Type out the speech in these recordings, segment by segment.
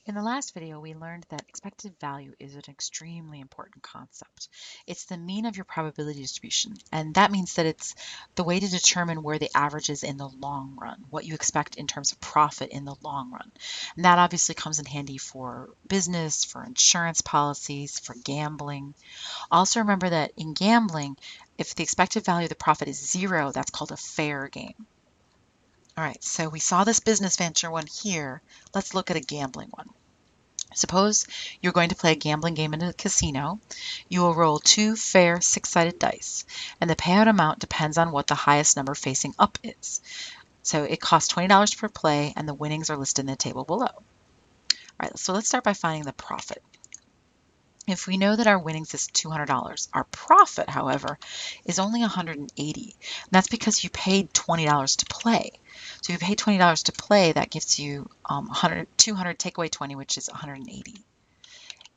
In the last video, we learned that expected value is an extremely important concept. It's the mean of your probability distribution, and that means that it's the way to determine where the average is in the long run, what you expect in terms of profit in the long run. And that obviously comes in handy for business, for insurance policies, for gambling. Also remember that in gambling, if the expected value of the profit is 0, that's called a fair game. All right, so we saw this business venture one here. Let's look at a gambling one. Suppose you're going to play a gambling game in a casino. You will roll 2 fair 6-sided dice, and the payout amount depends on what the highest number facing up is. So it costs $20 per play, and the winnings are listed in the table below. All right, so let's start by finding the profit. If we know that our winnings is $200, our profit, however, is only $180. And that's because you paid $20 to play. So if you pay $20 to play, that gives you 200 take away 20, which is 180.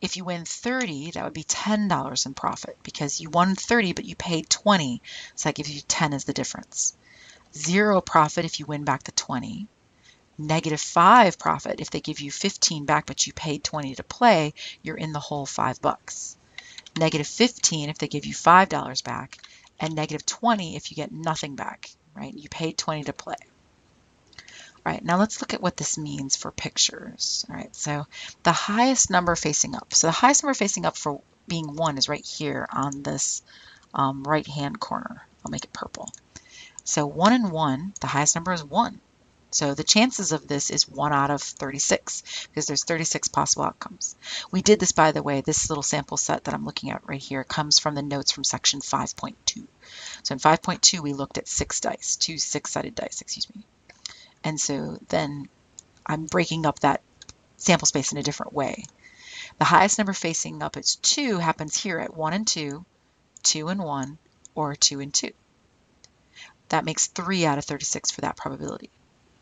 If you win 30, that would be $10 in profit because you won 30, but you paid 20. So that gives you 10 as the difference. 0 profit if you win back the 20. -5 profit if they give you 15 back, but you paid 20 to play, you're in the whole $5. -15 if they give you $5 back, and -20 if you get nothing back, right? You paid 20 to play. All right, now let's look at what this means for pictures. All right, so the highest number facing up. So the highest number facing up for being 1 is right here on this right-hand corner. I'll make it purple. So 1 and 1, the highest number is 1. So the chances of this is 1 out of 36 because there's 36 possible outcomes. We did this, by the way, this little sample set that I'm looking at right here comes from the notes from section 5.2. So in 5.2, we looked at 6 dice, 2 6-sided dice, excuse me. And so then I'm breaking up that sample space in a different way. The highest number facing up is 2 happens here at 1 and 2, 2 and 1, or 2 and 2. That makes 3 out of 36 for that probability.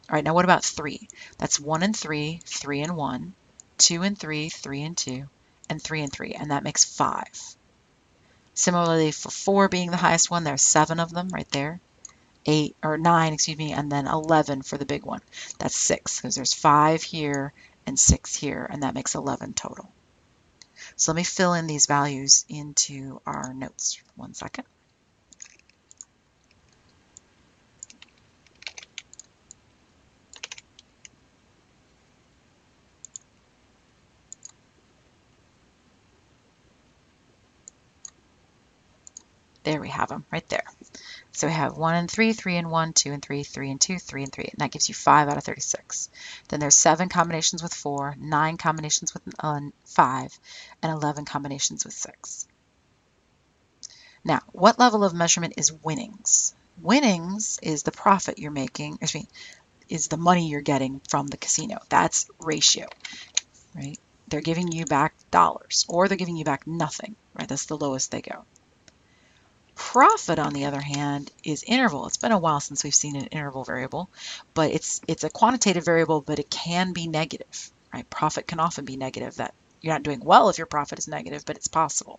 All right, now what about 3? That's 1 and 3, 3 and 1, 2 and 3, 3 and 2, and 3 and 3, and that makes 5. Similarly, for 4 being the highest one, there's 7 of them right there. 8 or 9, excuse me, and then 11 for the big one. That's 6 because there's 5 here and 6 here, and that makes 11 total. So let me fill in these values into our notes. 1 second. There we have them right there. So we have 1 and 3, 3 and 1, 2 and 3, 3 and 2, 3 and 3, and that gives you 5 out of 36. Then there's 7 combinations with 4, 9 combinations with 5, and 11 combinations with 6. Now, what level of measurement is winnings? Winnings is the profit you're making, is the money you're getting from the casino. That's ratio, right? They're giving you back dollars, or they're giving you back nothing, right? That's the lowest they go. Profit, on the other hand, is interval. It's been a while since we've seen an interval variable, but it's a quantitative variable, but it can be negative, right? Profit can often be negative. That you're not doing well if your profit is negative, but it's possible.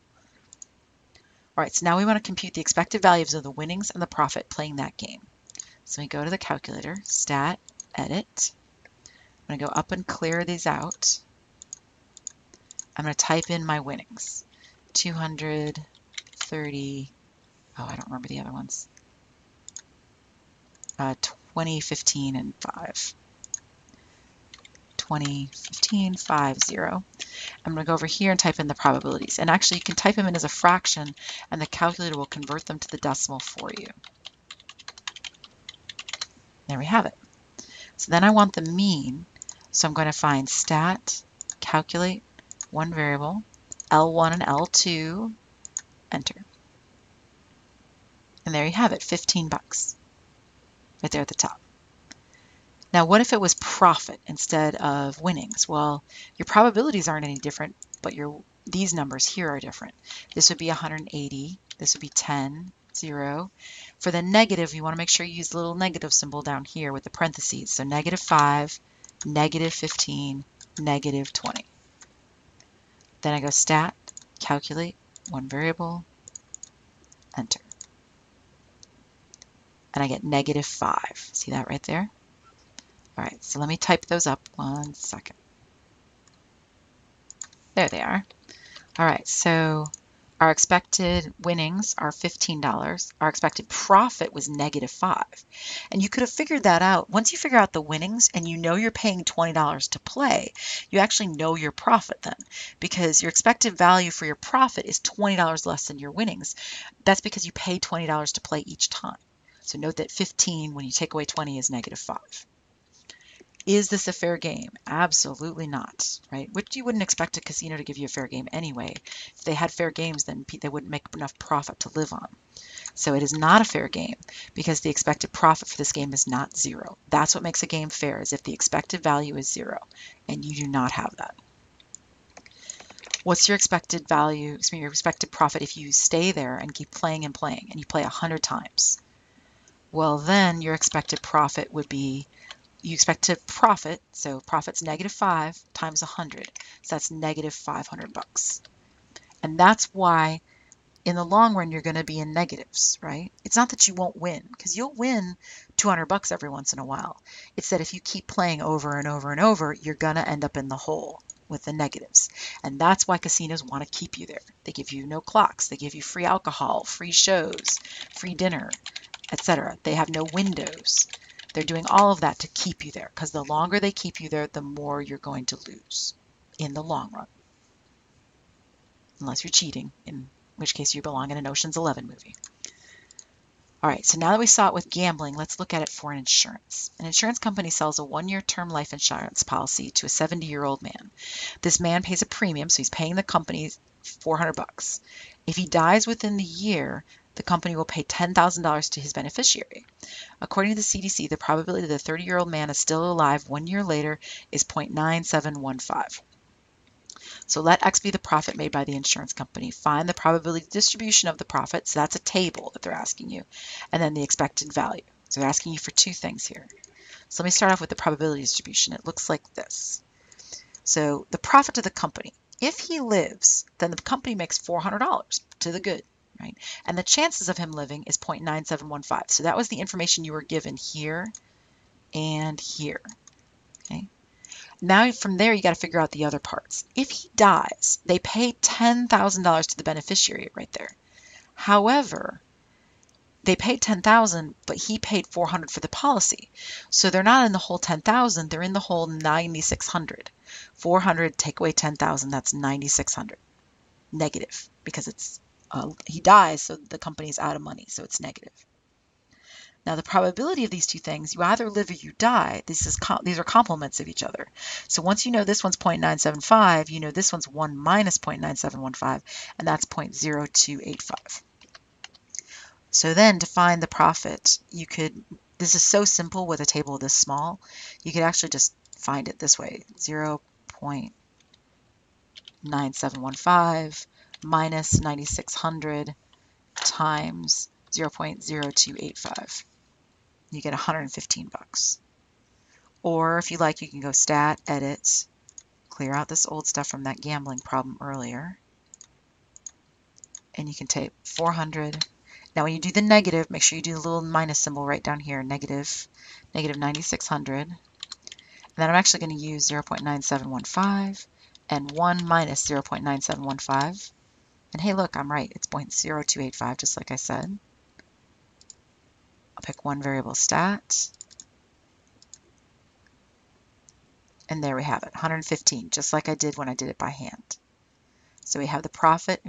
All right, so now we want to compute the expected values of the winnings and the profit playing that game. So we go to the calculator, stat, edit. I'm going to go up and clear these out. I'm going to type in my winnings. 230. Oh, I don't remember the other ones. 20, 15, and 5. 20, 15, 5, 0. I'm going to go over here and type in the probabilities. And actually, you can type them in as a fraction, and the calculator will convert them to the decimal for you. There we have it. So then I want the mean. So I'm going to find stat, calculate, one variable, L1 and L2, enter. And there you have it, 15 bucks, right there at the top. Now, what if it was profit instead of winnings? Well, your probabilities aren't any different, but these numbers here are different. This would be 180. This would be 10, 0. For the negative, you want to make sure you use the little negative symbol down here with the parentheses. So -5, -15, -20. Then I go stat, calculate, one variable, enter. And I get -5. See that right there? All right, so let me type those up 1 second. There they are. All right, so our expected winnings are $15. Our expected profit was -5. And you could have figured that out. Once you figure out the winnings and you know you're paying $20 to play, you actually know your profit then, because your expected value for your profit is $20 less than your winnings. That's because you paid $20 to play each time. So note that 15, when you take away 20, is -5. Is this a fair game? Absolutely not, right? Which you wouldn't expect a casino to give you a fair game anyway. If they had fair games, then they wouldn't make enough profit to live on. So it is not a fair game because the expected profit for this game is not 0. That's what makes a game fair, is if the expected value is 0, and you do not have that. What's your expected value, excuse me, your expected profit if you stay there and keep playing and playing, and you play 100 times? Well, then your expected profit would be, you expect to profit, so profit's -5 times 100, so that's -500 bucks. And that's why in the long run you're going to be in negatives, right? It's not that you won't win, because you'll win 200 bucks every once in a while. It's that if you keep playing over and over and over, you're going to end up in the hole with the negatives. And that's why casinos want to keep you there. They give you no clocks, they give you free alcohol, free shows, free dinner, etc. They have no windows. They're doing all of that to keep you there, because the longer they keep you there, the more you're going to lose in the long run. Unless you're cheating, in which case you belong in an Ocean's 11 movie. All right, so now that we saw it with gambling, let's look at it for an insurance. An insurance company sells a 1-year term life insurance policy to a 70-year-old man. This man pays a premium, so he's paying the company 400 bucks. If he dies within the year, the company will pay $10,000 to his beneficiary. According to the CDC, the probability that the 30-year-old man is still alive 1 year later is 0.9715. So let X be the profit made by the insurance company. Find the probability distribution of the profit. So that's a table that they're asking you. And then the expected value. So they're asking you for 2 things here. So let me start off with the probability distribution. It looks like this. So the profit to the company. If he lives, then the company makes $400 to the good, right? And the chances of him living is 0.9715. So that was the information you were given here and here. Okay. Now from there, you got to figure out the other parts. If he dies, they pay $10,000 to the beneficiary right there. However, they paid $10,000, but he paid $400 for the policy. So they're not in the whole $10,000, they're in the whole $9,600. $400 take away $10,000, that's $9,600. Negative, because it's he dies, so the company's out of money, so it's negative. Now, the probability of these 2 things, you either live or you die. These are complements of each other. So once you know this one's 0.975, you know this one's 1 minus 0.9715, and that's 0.0285. So then to find the profit, this is so simple with a table this small, you could actually just find it this way, 0.9715 minus 9,600 times 0.0285. You get 115 bucks. Or if you like, you can go stat, edit, clear out this old stuff from that gambling problem earlier. And you can type 400. Now when you do the negative, make sure you do the little minus symbol right down here, negative 9,600. And then I'm actually going to use 0.9715 and 1 minus 0.9715. And hey, look, I'm right. It's 0.0285, just like I said. I'll pick one variable, stat. And there we have it, 115, just like I did when I did it by hand. So we have the profit,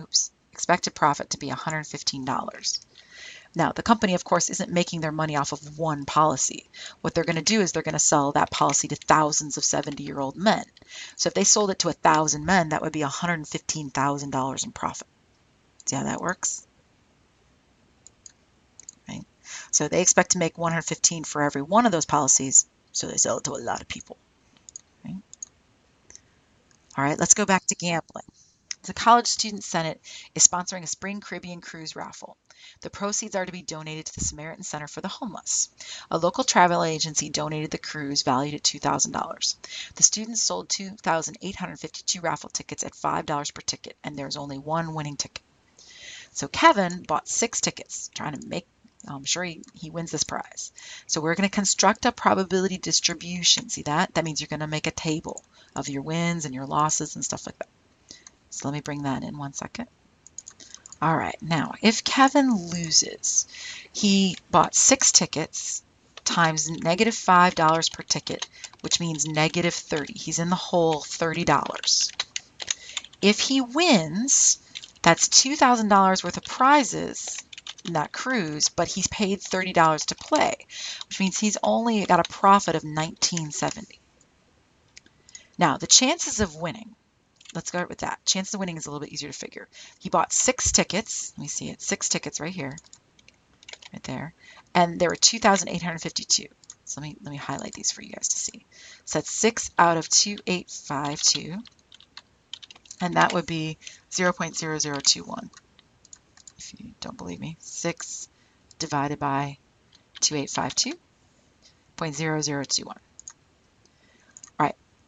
expected profit to be $115. Now, the company, of course, isn't making their money off of one policy. What they're going to do is they're going to sell that policy to thousands of 70-year-old men. So if they sold it to 1,000 men, that would be $115,000 in profit. See how that works? Right? So they expect to make 115 for every one of those policies, so they sell it to a lot of people. All right, let's go back to gambling. The College Student Senate is sponsoring a spring Caribbean cruise raffle. The proceeds are to be donated to the Samaritan Center for the Homeless. A local travel agency donated the cruise valued at $2,000. The students sold 2,852 raffle tickets at $5 per ticket, and there's only one winning ticket. So Kevin bought 6 tickets, trying to make, I'm sure he wins this prize. So we're going to construct a probability distribution. See that? That means you're going to make a table of your wins and your losses and stuff like that. So let me bring that in 1 second. All right, now if Kevin loses, he bought 6 tickets times -$5 per ticket, which means -30. He's in the hole $30. If he wins, that's $2,000 worth of prizes in that cruise, but he's paid $30 to play, which means he's only got a profit of $19.70. Now, the chances of winning, let's start with that. Chances of winning is a little bit easier to figure. He bought 6 tickets. Let me see it. 6 tickets right here, right there. And there were 2,852. So let me highlight these for you guys to see. So that's 6 out of 2,852. And that would be 0.0021. If you don't believe me, 6 divided by 2,852, 0.0021.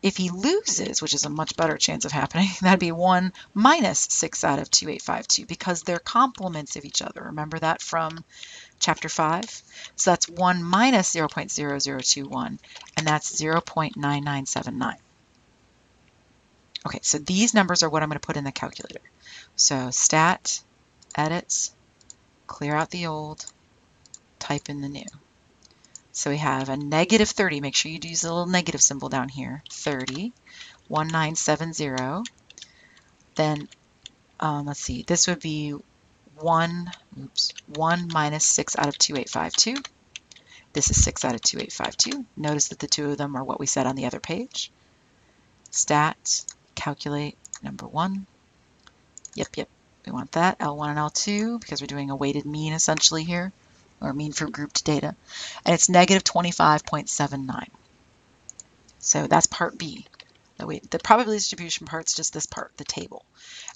If he loses, which is a much better chance of happening, that'd be 1 minus 6 out of 2,852 because they're complements of each other. Remember that from chapter 5? So that's 1 minus 0.0021, and that's 0.9979. Okay, so these numbers are what I'm going to put in the calculator. So stat, edit, clear out the old, type in the new. So we have a -30. Make sure you use the little negative symbol down here. 30, 1970. Then let's see. This would be 1 minus 6 out of 2,852. This is 6 out of 2,852. Notice that the two of them are what we said on the other page. Stat, calculate number 1. Yep. We want that, L1 and L2, because we're doing a weighted mean essentially here, or mean for grouped data, and it's -25.79. So that's part B. The probability distribution part's just this part, the table.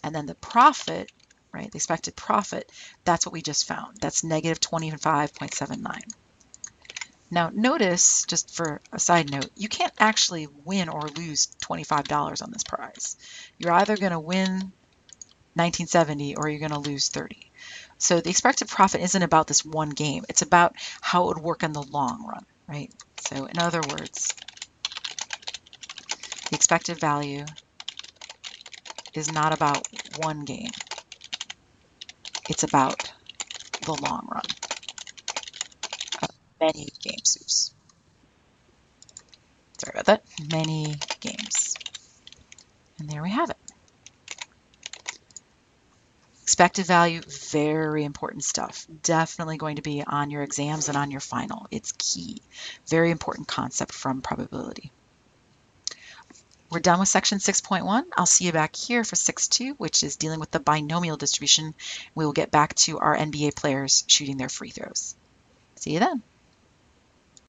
And then the profit, right, the expected profit, that's what we just found. That's -25.79. Now notice, just for a side note, you can't actually win or lose $25 on this prize. You're either going to win 1970 or you're going to lose 30. So the expected profit isn't about this one game. It's about how it would work in the long run, right? So in other words, the expected value is not about one game. It's about the long run of many games. Oops. Sorry about that. Many games. And there we have it. Expected value, very important stuff. Definitely going to be on your exams and on your final. It's key. Very important concept from probability. We're done with section 6.1. I'll see you back here for 6.2, which is dealing with the binomial distribution. We will get back to our NBA players shooting their free throws. See you then.